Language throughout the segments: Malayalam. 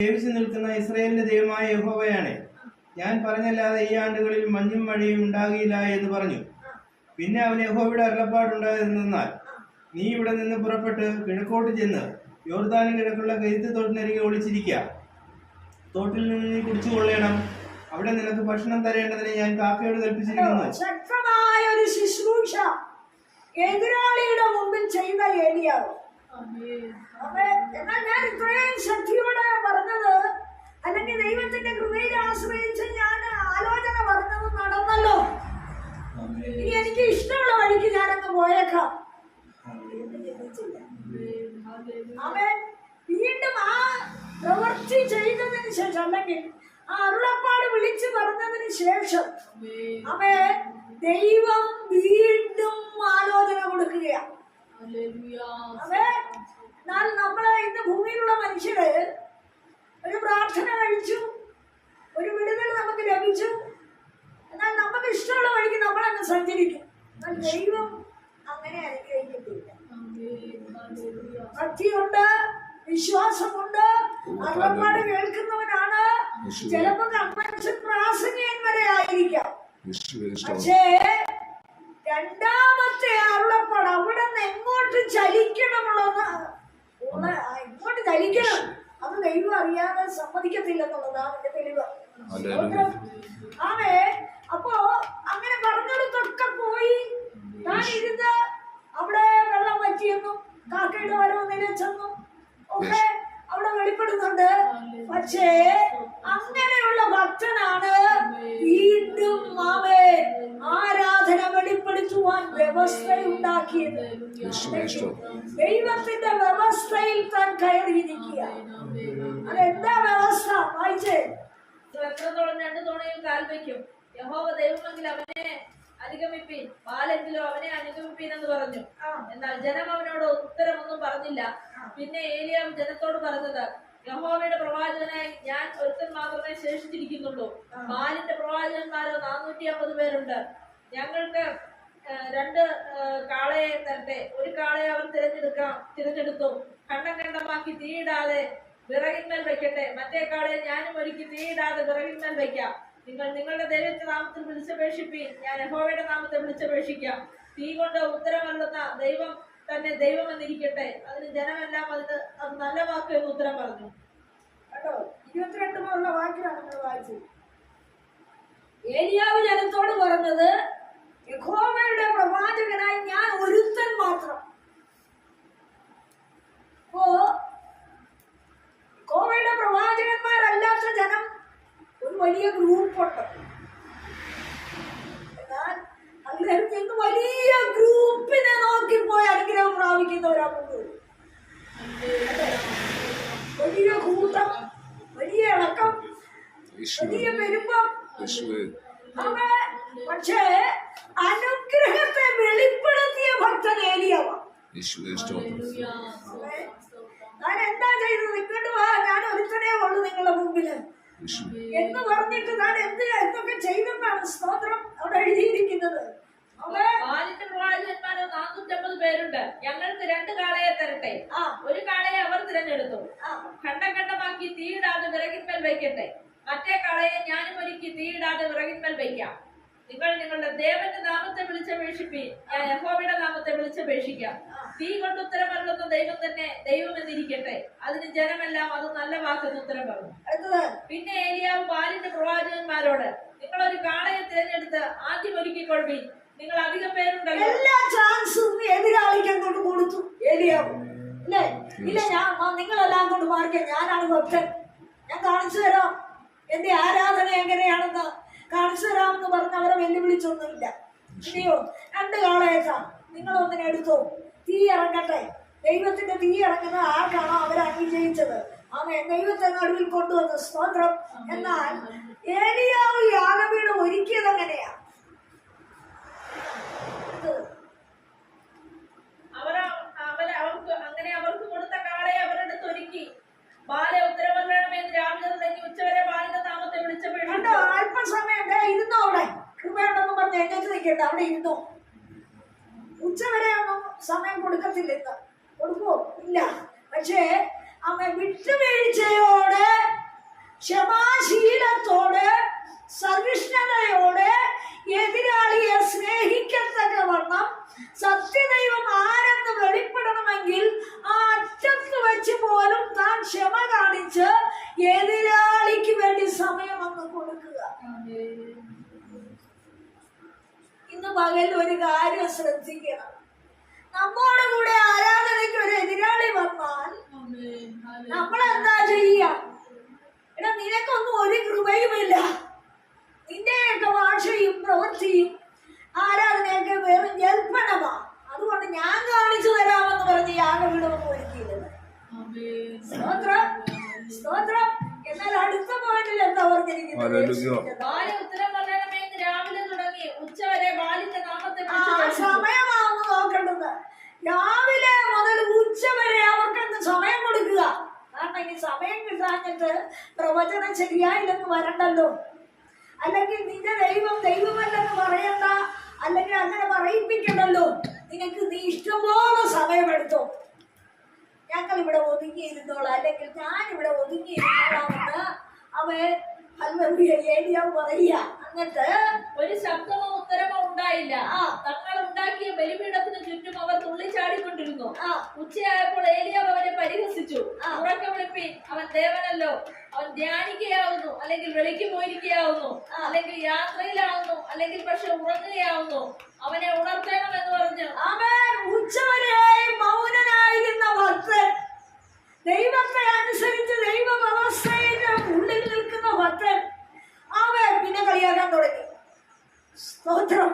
ജീവിച്ചു നിൽക്കുന്ന ഇസ്രായേലിന്റെ ദൈവമായ യഹോവയാണ്. ഞാൻ പറഞ്ഞല്ലാതെ ഈ ആണ്ടുകളിൽ മഞ്ഞും മഴയും ഉണ്ടാകില്ല എന്ന് പറഞ്ഞു. പിന്നെ അവന് യഹോവയുടെ അരുളപ്പാടുണ്ടായിരുന്നാൽ, നീ ഇവിടെ നിന്ന് പുറപ്പെട്ട് കിഴക്കോട്ട് ചെന്ന് യോർദാന് കിഴക്കുള്ള കരുത്ത് തോട്ടിനരികെ ഒളിച്ചിരിക്കുക. തോട്ടിൽ നിന്ന് നീ കുടിച്ചു കൊള്ളണം. അവിടെ നിനക്ക് ഭക്ഷണം തരേണ്ടതിന് ഞാൻ കാക്കയോട് കൽപ്പിച്ചിരിക്കുന്നു. ശക്തമായ ഒരു ശുശ്രൂഷ എതിരാളിയുടെ മുമ്പിൽ ചെയ്ത ഏലിയാവ്. എന്നാൽ ഞാൻ ഇത്രയും ശക്തിയോടെ പറഞ്ഞത്, അല്ലെങ്കിൽ ദൈവത്തിന്റെ കൃപയിൽ ആശ്രയിച്ച് ഞാൻ ആലോചന പറഞ്ഞത് നടന്നല്ലോ. ഇനി എനിക്ക് ഇഷ്ടമുള്ള വഴിക്ക് ഞാനങ്ങ് പോയേക്കാം. അവൻ വീണ്ടും ആ പ്രവൃത്തി ചെയ്തതിന് ശേഷം, അല്ലെങ്കിൽ ആ അരുളപ്പാട് വിളിച്ചു പറഞ്ഞതിന് ശേഷം അവൻ ദൈവം വീണ്ടും ആലോചന കൊടുക്കുകയാണ്. എന്നാൽ നമ്മളെ ഇന്ന് ഭൂമിയിലുള്ള മനുഷ്യര് ഒരു പ്രാർത്ഥന കഴിച്ചു, ഒരു വിടുതൽ നമുക്ക് ലഭിച്ചു, എന്നാൽ നമുക്ക് ഇഷ്ടമുള്ള വഴിക്ക് നമ്മളങ്ങ് സഞ്ചരിക്കും. എന്നാൽ ദൈവം അങ്ങനെ അനുഗ്രഹിക്കത്തില്ല. ഭക്തിയുണ്ട്, വിശ്വാസമുണ്ട്, അരുളപ്പാട് കേൾക്കുന്നവനാണ്. ചിലപ്പോ കൺവെൻഷൻ പ്രാസംഗികൻ വരെ ആയിരിക്കാം. പക്ഷേ രണ്ടാമത്തെ അരുളപ്പാട് അവിടെ നിന്ന് എങ്ങോട്ട് ചലിക്കണമുള്ളത്, ഇങ്ങോട്ട് ചലിക്കണം, അത് ദൈവം അറിയാതെ സമ്മതിക്കത്തില്ലെന്നുള്ളതാണ് എന്റെ തെളിവ്. അപ്പോ അങ്ങനെ പറഞ്ഞെടുത്തൊക്കെ പോയി ഞാൻ ഇരുന്ന് അവിടെ വെള്ളം വറ്റിയെന്നും കാക്കയുടെ വരവ് നിലച്ചെന്നും ഒക്കെ അവിടെ വെളിപ്പെടുന്നുണ്ട്. പക്ഷേ അങ്ങനെയുള്ള ഭക്തനാണ് വീണ്ടും ആരാധന വെളിപ്പെടുത്തുവാൻ വ്യവസ്ഥയുണ്ടാക്കിയത്. ദൈവത്തിന്റെ വ്യവസ്ഥയിൽ താൻ കയറിയിരിക്കുക. അതെന്താ വ്യവസ്ഥ? വായിച്ചേ. എത്രത്തോളം രണ്ടു തോണയും കാൽ വയ്ക്കും. യഹോവ ദൈവമെങ്കിൽ അവനെ അനുഗമിപ്പീൻ, ബാലെങ്കിലോ അവനെ അനുഗമിപ്പീൻ എന്ന് പറഞ്ഞു. എന്നാൽ ജനം അവനോട് ഉത്തരമൊന്നും പറഞ്ഞില്ല. പിന്നെ ഏലിയാവ് ജനത്തോട് പറഞ്ഞത്, യഹോവയുടെ പ്രവാചകനായി ഞാൻ ഒരുത്തൻ മാത്രമേ ശേഷിച്ചിരിക്കുന്നുള്ളൂ. ബാലിന്റെ പ്രവാചകന്മാരോ 450 പേരുണ്ട്. ഞങ്ങൾക്ക് 2 കാളയെ തരട്ടെ. ഒരു കാളയെ അവർ തിരഞ്ഞെടുത്തു. കണ്ടമാക്കി തീയിടാതെ വിറകിന്മേൽ വയ്ക്കട്ടെ. മറ്റേ കാളയെ ഞാനും ഒരുക്കി തീയിടാതെ വിറകിന്മേൽ വയ്ക്കാം. നിങ്ങൾ നിങ്ങളുടെ ദൈവത്തെ നാമത്തിൽ വിളിച്ചപേക്ഷിപ്പീൻ, ഞാൻ യഹോവയുടെ നാമത്തെ വിളിച്ചപേക്ഷിക്കാം. തീ കൊണ്ട് ഉത്തരമല്ലുന്ന ദൈവം തന്നെ ദൈവം എന്നിരിക്കട്ടെ. അതിന് ജനമെല്ലാം അത് നല്ല വാക്ക് എന്ന് ഉത്തരം പറഞ്ഞു. കേട്ടോ, 22 മുതലുള്ള വാക്യമാണ് നമ്മൾ വായിച്ചത്. ഏലിയാവ് ജനത്തോട് പറഞ്ഞത്, യഹോവയുടെ പ്രവാചകനായി ഞാൻ ഒരുത്തൻ മാത്രം. അപ്പോ യഹോവയുടെ പ്രവാചകന്മാരല്ലാത്ത ജനം ഒരു വലിയ ഗ്രൂപ്പുണ്ട്. എന്നാൽ അങ്ങനെ വലിയ ഗ്രൂപ്പിനെ നോക്കിപ്പോയി അനുഗ്രഹം പ്രാപിക്കുന്നവരാണ്. വലിയ കൂട്ടം, വലിയ ഇളക്കം, വലിയ പെരുപ്പം. പക്ഷേ അനുഗ്രഹത്തെ വെളിപ്പെടുത്തിയ ഭക്തൻ ഏലിയാവാണ്. ഞാൻ എന്താ ചെയ്തത്? ഇങ്ങോട്ട് വാ, ഞാൻ ഒരുത്തനേ ഉള്ളൂ നിങ്ങളുടെ മുമ്പില് എന്ന് പറഞ്ഞിട്ട് ഞാൻ എന്തൊക്കെ ചെയ്തെന്നാണ് സ്തോത്രം അവിടെ എഴുതിയിരിക്കുന്നത്. ബാലിന്റെ പ്രവാചകന്മാരോ 450 പേരുണ്ട്. ഞങ്ങൾക്ക് 2 കാളയെ തരട്ടെ. ഒരു കാളയെ അവർ തിരഞ്ഞെടുത്തു. കണ്ടമാക്കി തീയിടാതെ വിറകിന്മേൽ വയ്ക്കട്ടെ. മറ്റേ കാളയെ ഞാനും ഒരുക്കി തീയിടാതെ വിറകിന്മേൽ വയ്ക്കാം. നിങ്ങൾ നിങ്ങളുടെ ദേവന്റെ നാമത്തെ വിളിച്ചപേക്ഷിപ്പീൻ, ഞാൻ യഹോവയുടെ നാമത്തെ വിളിച്ചപേക്ഷിക്കാം. തീ കൊണ്ട് ഉത്തരമല്ലുന്ന ദൈവം തന്നെ ദൈവം എന്നിരിക്കട്ടെ. അതിന് ജനമെല്ലാം അത് നല്ല വാക്കെന്ന് ഉത്തരം പറഞ്ഞു. പിന്നെ ഏലിയാവ് ബാലിന്റെ പ്രവാചകന്മാരോട്, നിങ്ങൾ ഒരു കാളയെ തിരഞ്ഞെടുത്ത് ആദ്യം ഒരുക്കിക്കൊള്ളീൻ. നിങ്ങൾ അധികം പേരുണ്ടല്ലോ. എല്ലാ ചാൻസും എതിരാളിക്കാൻ കൊണ്ട് കൊടുത്തു ഏലിയാവ്. ഇല്ലേ? ഇല്ല, നിങ്ങളെല്ലാം കൊണ്ട് മാറിക്കാൻ, ഞാനാണ് ഭക്തൻ, ഞാൻ കാണിച്ചു തരാം എന്റെ ആരാധന എങ്ങനെയാണെന്ന് കാണിച്ചു തരാമെന്ന് പറഞ്ഞ് അവരെ വെല്ലുവിളിച്ചൊന്നുമില്ല. ഇല്ലയോ, 2 കാളയേക്കാം, നിങ്ങളൊന്നിനെ എടുത്തോ, തീ ഇറങ്ങട്ടെ. ദൈവത്തിന്റെ തീ ഇറങ്ങുന്നത് ആർക്കാണോ അവരെ അനുജയിച്ചത് അവൻ ദൈവത്തെ നടുവിൽ കൊണ്ടുവന്ന് സ്തോത്രം. എന്നാൽ ഏലിയാവ് യാഗപീഠം ഒരുക്കിയത് എങ്ങനെയാ? അവർക്ക് കൊടുത്ത കാളയെ അവരെടുത്ത് ഒരുക്കി. ബാലെ ഉത്തരമല്ലണമെന്ന് രാവിലെ തുടങ്ങി ഉച്ചവരെ ബാലിന്റെ നാമത്തെ വിളിച്ചപേക്ഷിച്ചു. അല്പസമയം ഇരുന്നോ അവിടെ, കൃപയുണ്ടെന്ന് പറഞ്ഞ് എഴുന്നേറ്റ് നിൽക്കട്ടെ, അവിടെ ഇരുന്നോ. ഉച്ചവരെ ഒന്നും സമയം കൊടുക്കത്തില്ല. ഇന്ന് കൊടുക്കുവോ? ഇല്ല. പക്ഷേ അവൻ വിട്ടുവീഴ്ചയോടെ, ക്ഷമാശീലത്തോടെ, സഹിഷ്ണുതയോടെ എതിരാളിയെ സ്നേഹിക്കത്തക്കവണ്ണം സത്യദൈവം ആരെന്ന് വെളിപ്പെടണമെങ്കിൽ ആ അറ്റത്ത് വെച്ച് പോലും താൻ ക്ഷമ കാണിച്ച് എതിരാളിക്ക് വേണ്ടി സമയം അങ്ങ് കൊടുക്കുക. ഇന്ന് പകൽ ഒരു കാര്യം ശ്രദ്ധിക്കണം. നമ്മോട് കൂടെ ആരാധനയ്ക്ക് ഒരു എതിരാളി വന്നാൽ നമ്മളെന്താ ചെയ്യുക? എടാ, നിനക്കൊന്നും ഒരു കൃപയുമില്ല. നിന്റെയൊക്കെ ഭാഷയും പ്രവൃത്തിയും ആരാധനയൊക്കെ വെറും ജൽപ്പനമാ. അതുകൊണ്ട് ഞാൻ കാണിച്ചു തരാമെന്ന് പറഞ്ഞ് യാഗപീഠമൊന്നും ഒരുക്കിയില്ല. സ്തോത്രം, സ്തോത്രം. എന്നാൽ അടുത്ത പോയിന്റിൽ എന്താ പറഞ്ഞിരിക്കുന്നത്? ഉത്തരം പറയണമേ എന്ന് രാവിലെ തുടങ്ങി ഉച്ചവരെ ബാലിന്റെ നാമത്തെ സമയമാണെന്ന് നോക്കേണ്ടത്. രാവിലെ മുതൽ ഉച്ചവരെ അവർക്ക് സമയം കൊടുക്കുക. കാരണം ഇനി സമയം കിട്ടാഞ്ഞിട്ട് പ്രവചനം ശരിയായില്ലെന്ന് വരണ്ടല്ലോ, അല്ലെങ്കിൽ നിന്റെ ദൈവം ദൈവമല്ലെന്ന് പറയണ്ട, അല്ലെങ്കിൽ അങ്ങനെ പറയിപ്പിക്കണ്ടല്ലോ. നിനക്ക് നീ ഇഷ്ടംപോലെ സമയമെടുത്തോ, ഞങ്ങൾ ഇവിടെ ഒതുങ്ങിയിരുന്നോളാം, അല്ലെങ്കിൽ ഞാൻ ഇവിടെ ഒതുങ്ങിയിരുന്നോളാമെന്ന് അവൻ ഏലിയാവ് പറയുക. എന്നിട്ട് ഒരു ശബ്ദമോ ഉത്തരമോ ഉണ്ടായില്ല. തങ്ങൾ ഉണ്ടാക്കിയ ബലിപീഠത്തിന് ചുറ്റും അവർ തുള്ളിച്ചാടിക്കൊണ്ടിരുന്നു. ഉച്ചയായപ്പോൾ ഏലിയാവ് അവരെ പരിഹസിച്ചു. ഉറക്കം വിളിപ്പീൻ, അവൻ ദേവനല്ലോ, അവൻ ധ്യാനിക്കുകയാവുന്നു, അല്ലെങ്കിൽ വെളിക്ക് പോയിരിക്കുകയാവുന്നു, അല്ലെങ്കിൽ യാത്രയിലാവുന്നു, അല്ലെങ്കിൽ പക്ഷെ ഉറങ്ങുകയാവുന്നു. അവനെ ഉണർത്തണം എന്ന് പറഞ്ഞു. അവൻ ഉച്ചവരെ മൗനനായിരുന്ന ഭക്തൻ, ദൈവത്തെ അനുസരിച്ച് ദൈവ വ്യവസ്ഥയുടെ ഉള്ളിൽ നിൽക്കുന്ന ഭക്തൻ, അവൻ പിന്നെ കളിയാക്കാൻ തുടങ്ങി. സ്തോത്രം,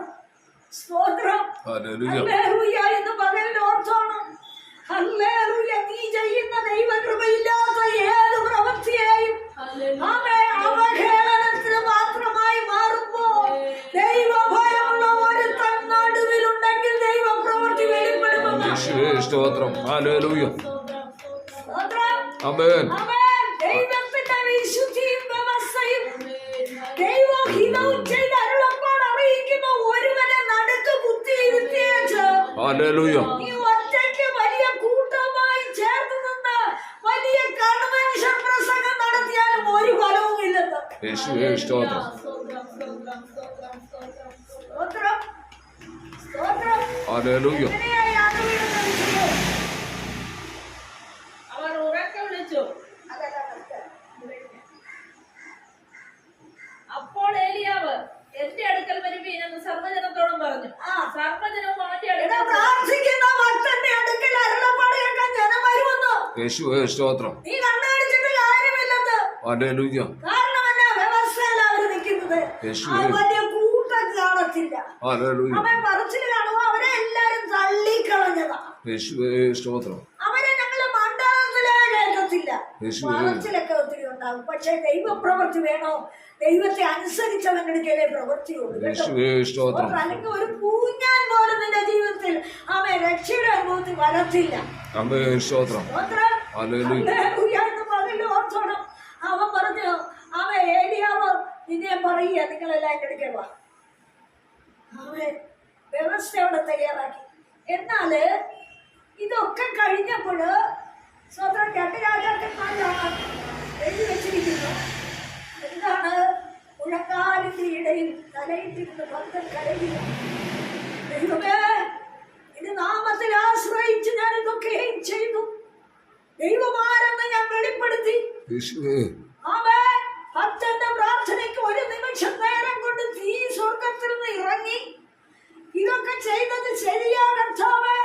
സ്തോത്രം, ഹല്ലേലൂയ എന്ന് പകലിൽ ഓർത്തോണം. ഹല്ലേലൂയ. നീ ചെയ്യുന്ന ദൈവകൃപയില്ലാത്ത ഏത് പ്രവൃത്തിയെയും അവഹേളനത്തിന് മാത്രമായി മാറുമ്പോൾ ദൈവഭയമുള്ള ഒരു നടുവിലുണ്ടെങ്കിൽ ദൈവപ്രവൃത്തി വെളിപ്പെടുമെന്ന്. സ്തോത്രം, ഹല്ലേലൂയ, ആമേൻ. ദൈവത്തിന്റെ വിശുദ്ധിയും വ്യവസ്ഥയും ദൈവഹിതവും ചെയ്ത് അരുളപ്പാട് അറിയിക്കുന്ന ഒരുവനെ നടുക്ക് കുത്തിയിരുത്തിയേച്ച് നീ ഒറ്റയ്ക്ക് വലിയ കൂട്ടമായി ചേർത്ത് നിന്ന് വലിയ കൺവെൻഷൻ പ്രസംഗം നടത്തിയാലും ഒരു ഫലവും ഇല്ലെന്ന്. സ്തോത്രം, സ്തോത്രം, സ്തോത്രം. ഹല്ലേലൂയ. അവർ ഉറക്കം വിളിച്ചു. അപ്പോൾ ഏലിയാവ് എന്റെ അടുക്കൽ വരുവീൻ എന്ന് സർവ്വജനത്തോടും പറഞ്ഞു. സർവ്വജനവും അവന്റെ അടുക്കൽ പ്രാർത്ഥിക്കുന്ന ഭക്തന്റെ അടുക്കൽ അരുളപ്പാട് കേൾക്കാൻ ജനം വരുമെന്നോ? സ്തോത്രം, നീ കണ്ണടിച്ചിട്ട് കാര്യമില്ലെന്ന്. ഹല്ലേലൂയ. കാരണം എന്നാ വ്യവസ്ഥയല്ല അവര് നിൽക്കുന്നത്. വലിയ കൂട്ടം കാണത്തില്ല. അവൻ പറച്ചിൽ കാണുമ്പോ അവരെ എല്ലാരും തള്ളിക്കളഞ്ഞതാ. സ്തോത്രം, അവരെ ഞങ്ങള് മണ്ഡലത്തിലേ കേൾക്കത്തില്ല. പറച്ചിലൊക്കെ ഒത്തിരി ഉണ്ടാകും. പക്ഷെ ദൈവപ്രവൃത്തി വേണോ? ദൈവത്തെ അനുസരിച്ചവങ്ങൾക്കല്ലേ പ്രവൃത്തിയുള്ളൂ. അല്ലെങ്കിൽ ഒരു പൂഞ്ഞാൻ പോലും നിന്റെ ജീവിതത്തിൽ അവൻ രക്ഷയുടെ അനുഭവത്തിൽ വരത്തില്ല. ഓർത്തോണം. അവൻ പറഞ്ഞു, അവൻ ഏലിയാവ് നിന്നെ പറയുക, നിങ്ങളെല്ലാം എടുക്കുക. അവൻ വ്യവസ്ഥയോടെ തയ്യാറാക്കി. എന്നാല് ഇതൊക്കെ കഴിഞ്ഞപ്പോഴ് സ്വന്തം 2 രാജാക്കന്മാരാണ് എഴുതി വെച്ചിരിക്കുന്നു. എന്താണ്? മുഴക്കാലിന്റെ ഇടയിൽ തലയിട്ടിരുന്ന ഭക്തൻ കരയുക. ദൈവമേ, ഇത് നാമത്തിൽ ആശ്രയിച്ച് ഞാൻ ഇതൊക്കെയും ചെയ്തു. ദൈവമാരെന്ന് ഞാൻ വെളിപ്പെടുത്തി. അവൻ ഭക്തന്റെ പ്രാർത്ഥനയ്ക്ക് ഒരു നിമിഷം നേരം കൊണ്ട് തീ സ്വർഗത്തിൽ നിന്ന് ഇറങ്ങി. ഇതൊക്കെ ചെയ്തത് ശരിയാ കർത്താവേ.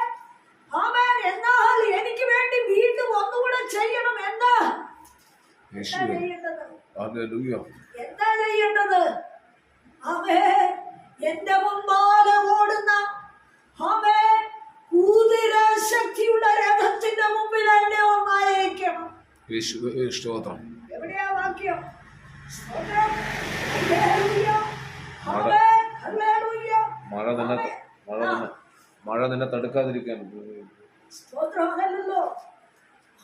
അവൻ എന്നാൽ എനിക്ക് വേണ്ടി വീണ്ടും ഒന്നുകൂടെ ചെയ്യണം. എന്താ ചെയ്യേണ്ടത്? എന്താ ചെയ്യേണ്ടത്? അവേ, എന്റെ മുമ്പാലെ ഓടുന്ന അവേ കുതിര ശക്തിയുള്ള രഥത്തിന്റെ മുമ്പിൽ എന്നെ ഒന്നയക്കണം. എവിടെയാ വാക്യം? മഴ നിന്നെ തടുക്കാതിരിക്കാൻ സ്തോത്രമല്ലോ.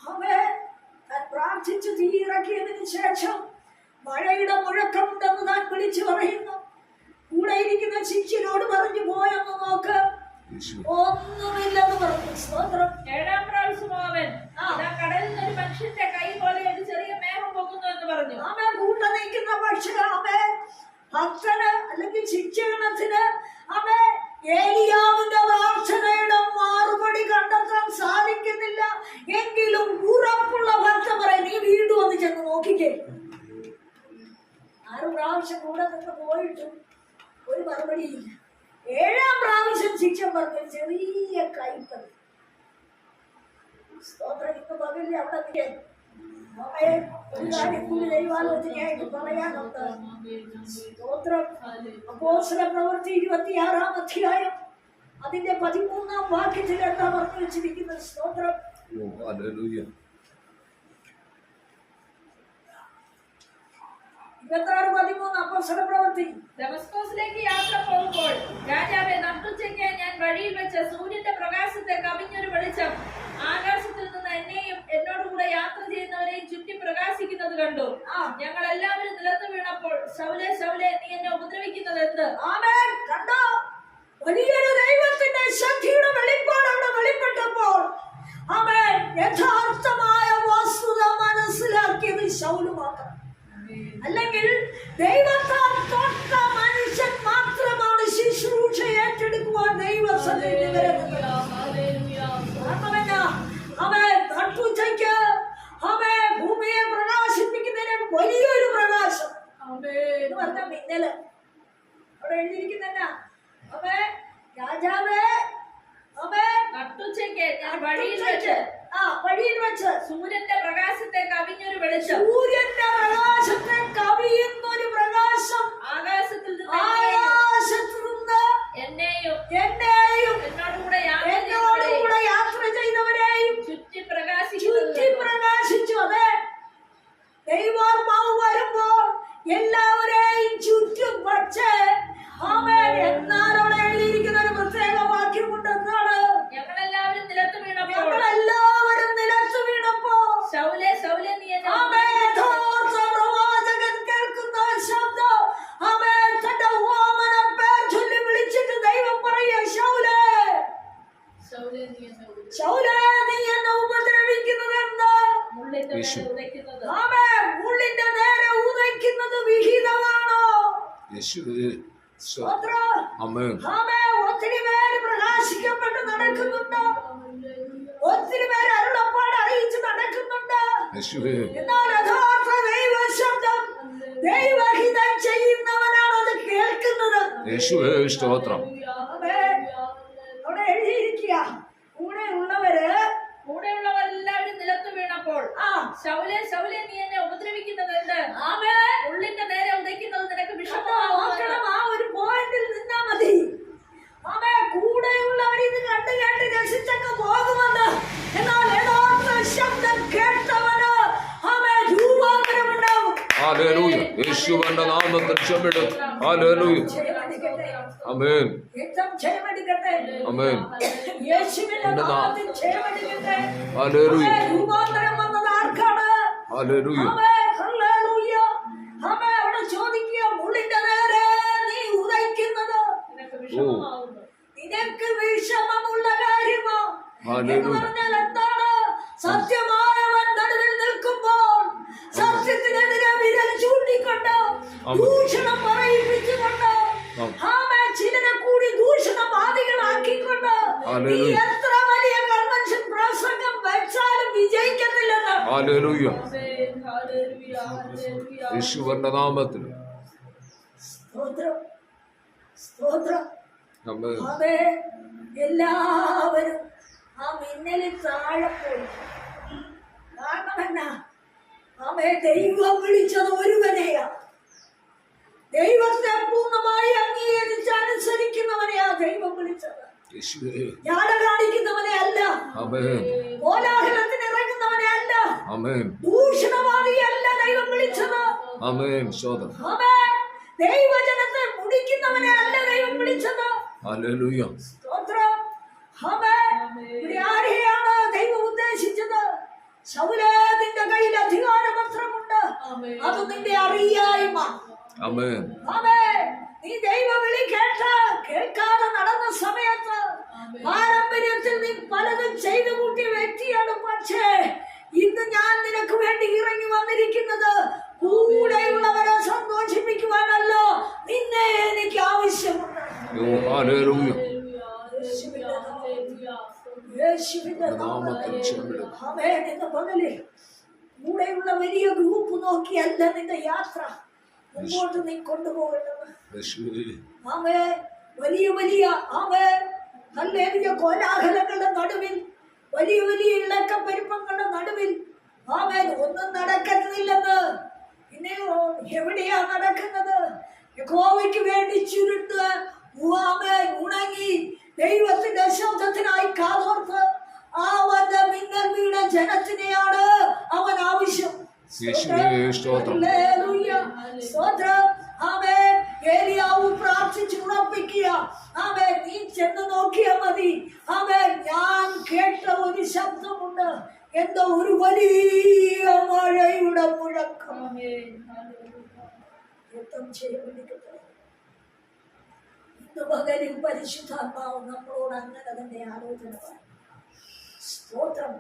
അവൻ പ്രാർത്ഥിച്ചു തീയിറക്കിയതിന് ശേഷം മഴയുടെ മുഴക്കമുണ്ടെന്ന് താൻ വിളിച്ചു പറയുന്നു. കൂടെ ഇരിക്കുന്ന ശിഷ്യനോട് പറഞ്ഞു, പോയൊന്ന് നോക്ക്. ഒന്നുമില്ലെന്ന് പറഞ്ഞു. സ്തോത്രം. 7-ാം പ്രാവശ്യം അവൻ കടലിൽ നിന്ന് ഒരു പക്ഷി മനുഷ്യന്റെ കൈ പോലെ ഒരു ചെറിയ മേഘം പൊക്കുന്നു എന്ന് പറഞ്ഞു. ആമേ കൂട്ട നിൽക്കുന്ന പക്ഷേ ആമേ ഭക്തന് അല്ലെങ്കിൽ ശിക്ഷണത്തിന് ആമേ ഏലിയാവിന്റെ പ്രാർത്ഥനയുടെ മറുപടി കണ്ടെത്താൻ സാധിക്കുന്നില്ല. എങ്കിലും ഉറപ്പുള്ള ഭക്തൻ പറയും, നീ വീണ്ടും ഒന്ന് ചെന്ന് നോക്കിക്കേ. 6 പ്രാവശ്യം കൂടെ നിന്ന് പോയിട്ടും ഒരു മറുപടിയില്ല. 7ാം പ്രാവശ്യം ശിക്ഷ പറഞ്ഞ ചെറിയ കൈപ്പത്. സ്തോത്രം. ഇന്ന് പകലിൽ അവിടെ ഒരു കാര്യം കൂടി ദൈവാലോചനയായിട്ട് പറയാനുണ്ട്. സ്തോത്രം. അപ്പോസ്തല പ്രവൃത്തി 26-ാം അധ്യായം അതിന്റെ 13-ാം വാക്യത്തിൽ എന്താ പറഞ്ഞു വെച്ചിരിക്കുന്നത്? സ്തോത്രം. ഹല്ലേലൂയ. 26-13 അപ്പോസ്തല പ്രവൃത്തി. ദമസ്കോസിലേക്ക് യാത്ര പോകുമ്പോൾ രാജാവെ, നട്ടുച്ചയ്ക്ക് ഞാൻ വഴിയിൽ വെച്ച് സൂര്യന്റെ പ്രകാശത്തെ കവിഞ്ഞൊരു വെളിച്ചം ആകാശത്തിൽ നിന്ന് എന്നെയും എന്നോടുകൂടെ യാത്ര ചെയ്യുന്നവരെയും ചുറ്റി പ്രകാശിക്കുന്നത് കണ്ടു. ഞങ്ങൾ എല്ലാവരും നിലത്ത് വീണപ്പോൾ, ശൗലേ ശൗലേ, നീ എന്നെ ഉപദ്രവിക്കുന്നത് എന്ത്? ആമേൻ. കണ്ടോ? വലിയൊരു ദൈവത്തിന്റെ ശക്തിയുടെ വെളിപ്പാട് അവിടെ വെളിപ്പെട്ടപ്പോൾ ആമേൻ യഥാർത്ഥമായ വസ്തുത മനസ്സിലാക്കിയത് ശൗല് മാത്രം. അല്ലെങ്കിൽ ദൈവത്താൽ തൊട്ട മനുഷ്യൻ മാത്രമാണ് ശുശ്രൂഷ ഏറ്റെടുക്കുവാൻ ദൈവസന്നിധി വരുന്നത്. അവൻ നട്ടുച്ചയ്ക്ക് അവൻ ഭൂമിയെ പ്രകാശിപ്പിക്കുന്നതിന് വലിയൊരു പ്രകാശം എന്ന് പറഞ്ഞ മിന്നല് അവിടെ എഴുതിയിരിക്കുന്ന അവൻ രാജാവേ, അവൻ നട്ടുച്ചയ്ക്ക് ഞാൻ വഴിയിൽ വെച്ച് സൂര്യന്റെ പ്രകാശത്തെ കവിഞ്ഞൊരു വെളിച്ചം, സൂര്യന്റെ പ്രകാശത്തെ കവിയുന്നൊരു പ്രകാശം ആകാശത്തിൽ നിന്ന് എന്നെയും എന്നോടുകൂടെ യാത്ര ചെയ്തവരെയും ചുറ്റി പ്രകാശിച്ചു. അതെ, ദൈവാത്മാവ് വരുമ്പോൾ എല്ലാവരെയും ചുറ്റും പക്ഷേ ആമേൻ. എന്നാൽ അവിടെ എഴുതിയിരിക്കുന്ന ഒരു പ്രത്യേക വാക്യമുണ്ട്. എന്താണ്? ഞങ്ങളെല്ലാവരും നിലത്ത് വീണപ്പോൾ ശൗലേ ശൗലേ, നീ എന്നെ പ്രവാചകൻ കേൾക്കുന്ന ശബ്ദം ആമേൻ തന്റെ ഓമന പേർ ചൊല്ലി വിളിച്ചിട്ട് ദൈവം പറയുക, ശൗലേ ശൗലേ, നീ എന്നെ ഉപദ്രവിക്കുന്നത് എന്താ? മുള്ളിന്റെ മേലെ ഉதைക്കുന്നത്. ആമേൻ. മുള്ളിന്റെ നേരെ ഉதைക്കുന്നത് വിഹിതമാണോ? യേശുവേ. സ്തോത്രം. ആമേൻ. ആമേൻ. ഒത്തിരി പേര് പ്രകാശിക്കപ്പെട്ട് നടക്കുന്നുണ്ട്. ഒത്തിരി പേര് അരുളപ്പാട് അറിയിച്ച് നടക്കുന്നുണ്ട്. യേശുവേ. എന്നാൽ യഥാർത്ഥ ദൈവ ശബ്ദം ദൈവഹിതം ചെയ്യുന്നവനാണ് അത് കേൾക്കുന്നത്. യേശുവേ സ്തോത്രം. ആമേൻ. അവിടെ എഴുതിയിരിക്കുക, കൂടെയുള്ളവരെല്ലാവരും നിലത്ത് വീണപ്പോൾ ശൗലേ ശൗലേ, നീ എന്നെ ഉപദ്രവിക്കുന്നത് എന്ത്? ആമേൻ. ഉള്ളിന്റെ നേരെ ഉதைക്കുന്നത് നിനക്ക് നോക്കണം. വിഷമമാകുന്നു. ആ ഒരു പോയിന്റിൽ നിന്നാ മതി. ആമേൻ. കൂടെയുള്ളവർ ഇത് കണ്ട് കേട്ട് രസിച്ചങ്ങ് പോകുമെന്ന്. എന്നാൽ യഥാർത്ഥ ശബ്ദം കേട്ടവന് ആമേൻ രൂപാന്തരം ഉണ്ടാവും. ഹല്ലേലൂയ. യേശുവിന്റെ നാമത്തിൽ ക്ഷമിടും. ഹല്ലേലൂയ. ആമേൻ. ആമേൻ. യേശുവിന്റെ നാമത്തിൽ ക്ഷേമടിക്കട്ടെ. ഹല്ലേലൂയ. രൂപാന്തരം വന്നത് ആർക്കാണ്? ഹല്ലേലൂയ. ആമേൻ. ഹല്ലേലൂയ. ആമേൻ. അവിടെ ചോദിക്കുക, മുള്ളിന്റെ നേരെ നീ ഉദയിക്കുന്നത് നിനക്ക് വിഷമമാകുന്നു. നിനക്ക് വിഷമമുള്ള കാര്യമോ എന്ന് ഹല്ലേലൂയ. പറഞ്ഞാൽ എന്താണ്? സത്യമായവൻ നടുവിൽ നിൽക്കുമ്പോൾ സത്യത്തിനെതിരെ വിരൽ ചൂണ്ടിക്കൊണ്ട് ദൂഷണം പറയിപ്പിച്ചുകൊണ്ട് ആമേൻ ചിലരെ കൂടി ദൂഷണവാദികളാക്കിക്കൊണ്ട് നീ എത്ര വലിയ കൺവെൻഷൻ പ്രസംഗം വെച്ചാലും വിജയിക്കുന്നില്ലെന്ന്. ഹല്ലേലൂയ. ആമേൻ. ഹല്ലേലൂയ. ഹല്ലേലൂയ. യേശുവിന്റെ നാമത്തിൽ. സ്തോത്രം. സ്തോത്രം. ആമേൻ. അതെ, എല്ലാവരും ആ മിന്നലിൽ താഴെ പോയി. കാരണം എന്നാ? അവയെ ദൈവം വിളിച്ചത് ഒരുവനെയാ. ദൈവത്തെ പൂർണ്ണമായി അംഗീകരിച്ച് അനുസരിക്കുന്നവനെയാ ദൈവം വിളിച്ചത്. യേശുവേ. ജാട കാണിക്കുന്നവനെ അല്ല. ആമേൻ. കോലാഹലത്തിന് ഇറങ്ങുന്നവനെ അല്ല. ആമേൻ. ദൂഷണവാദിയല്ല ദൈവം വിളിച്ചത്. ആമേൻ. സ്തോത്രം. ആമേൻ. ദൈവജനത്തെ മുടിക്കുന്നവനെ അല്ല ദൈവം വിളിച്ചത്. ഹല്ലേലൂയ. സ്തോത്രം. ആമേൻ. ഇവിടെ ആരെയാണ് ദൈവം ഉദ്ദേശിച്ചത്? ശൗലേ, നിന്റെ കയ്യിൽ അധികാരപത്രമുണ്ട്, അത് നിന്റെ അറിയായ്മ. ആമേൻ. ആമേൻ. നീ ദൈവ വിളി കേൾക്കാതെ നടന്ന സമയത്ത് പാരമ്പര്യത്തിൽ നീ പലതും ചെയ്തു കൂട്ടിയ വ്യക്തിയാണ്. പക്ഷേ ഇന്ന് ഞാൻ നിനക്ക് വേണ്ടി ഇറങ്ങി വന്നിരിക്കുന്നത് കൂടെയുള്ളവരെ സന്തോഷിപ്പിക്കുവാനല്ലോ. നിന്നെ എനിക്ക് ആവശ്യമുണ്ട്. ഹല്ലേലൂയ. യേശുവിന്റെ നാമത്തിൽ ആമേൻ. ഇന്ന് പകലിൽ കൂടെയുള്ള വലിയ ഗ്രൂപ്പ് നോക്കിയല്ല നിന്റെ യാത്ര മുമ്പോട്ട് നീ കൊണ്ടുപോകേണ്ടത്. ആമേൻ. വലിയ വലിയ ആമേൻ ഹല്ലേലൂയ കോലാഹലങ്ങളുടെ നടുവിൽ, വലിയ വലിയ ഇളക്കപ്പെരുപ്പങ്ങളുടെ നടുവിൽ ആമേൻ ഒന്നും നടക്കുന്നില്ലെന്ന്. പിന്നെ എവിടെയാ നടക്കുന്നത്? യഹോവയ്ക്ക് വേണ്ടി ചുരുട്ട് ആമേൻ ഉണങ്ങി ദൈവത്തിന്റെ ശബ്ദത്തിനായി കാതോർത്ത് അവന്റെ മിന്നൽ വീണ ജനത്തിനെയാണ് അവൻ ആവശ്യം. ഏലിയാവ് പ്രാർത്ഥിച്ച് ഉറപ്പിക്കുക. ആമേൻ. നീ ചെന്ന് നോക്കിയാ മതി. ആമേൻ. ഞാൻ കേട്ട ഒരു ശബ്ദമുണ്ട്, എന്തോ ഒരു വലിയ മഴയുടെ മുഴക്കം. യുദ്ധം ചെയ്യപ്പെട്ടിരിക്കട്ടെ. ഇന്ന് പകലിൽ പരിശുദ്ധാത്മാവ് നമ്മളോട് അങ്ങനെ തന്നെ ആലോചന പറയും. സ്തോത്രം.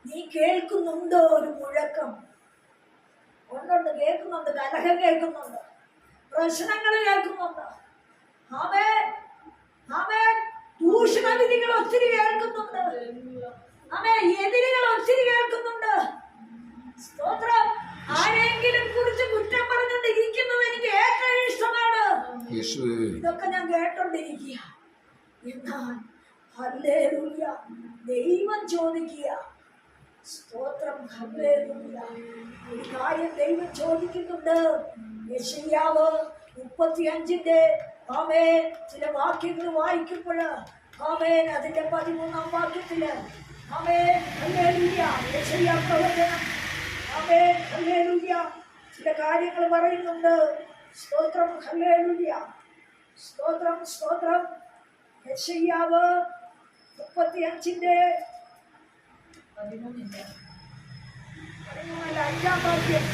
നീ കേൾക്കുന്നുണ്ടോ ഒരു മുഴക്കം? ഒന്നുണ്ട്, കേൾക്കുന്നുണ്ട്. കലഹം കേൾക്കുന്നുണ്ട്, പ്രശ്നങ്ങൾ കേൾക്കുന്നുണ്ട്. ആമേൻ. ആമേൻ. ദൂഷണവിധികൾ ഒത്തിരി കേൾക്കുന്നുണ്ട്. ആമേൻ. എതിരുകൾ ഒത്തിരി കേൾക്കുന്നുണ്ട്. സ്തോത്രം. ആരെങ്കിലും കുറിച്ച് കുറ്റം പറഞ്ഞുകൊണ്ടിരിക്കുന്നത് എനിക്ക് ഏറ്റവും ഇഷ്ടമാണ്. ഇതൊക്കെ ഞാൻ കേട്ടോണ്ടിരിക്കുക. എന്നാൽ ഹല്ലേലൂയ ദൈവം ചോദിക്കുക. സ്തോത്രം. ഹല്ലേലൂയ. ഒരു കാര്യം ദൈവം ചോദിക്കുന്നുണ്ട്. യെശയ്യാവ് 35 ആമേൻ ചില വാക്യങ്ങൾ വായിക്കുമ്പോൾ ആമേൻ അതിന്റെ 13-ാം വാക്യത്തില് ആമേൻ ഹല്ലേലൂയ യെശയ്യാ പ്രവചനം ആമേൻ ഹല്ലേലൂയ ചില കാര്യങ്ങൾ പറയുന്നുണ്ട്. സ്തോത്രം. ഹല്ലേലൂയ. സ്തോത്രം. സ്തോത്രം. യെശയ്യാവ് 35 5-ാം വാക്യം.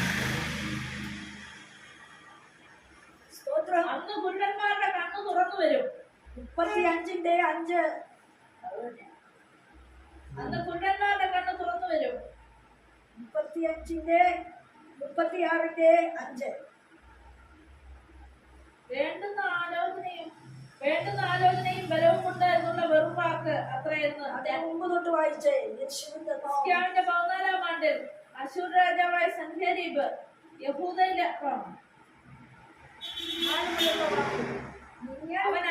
സ്തോത്രം. അന്ന് കുരുടന്മാരുടെ കണ്ണു തുറന്നു വരും. 35-5. അന്ന് കുരുടന്മാരുടെ കണ്ണ് തുറന്നു വരും. 35-36-5. വേണ്ടുന്ന ആലോചനയും ബലവും കൊണ്ട് എന്നുള്ള വെറും വാക്ക് അത്രയെന്ന് മുമ്പ് തൊട്ട് വായിച്ചേ. യേശുവിന്റെ നാമം. ഹിസ്കിയാവിന്റെ 14-ാം ആണ്ടിൽ അശ്ശൂർ രാജാവായ സൻഹേരീബ് യഹൂദയിലെ അവൻ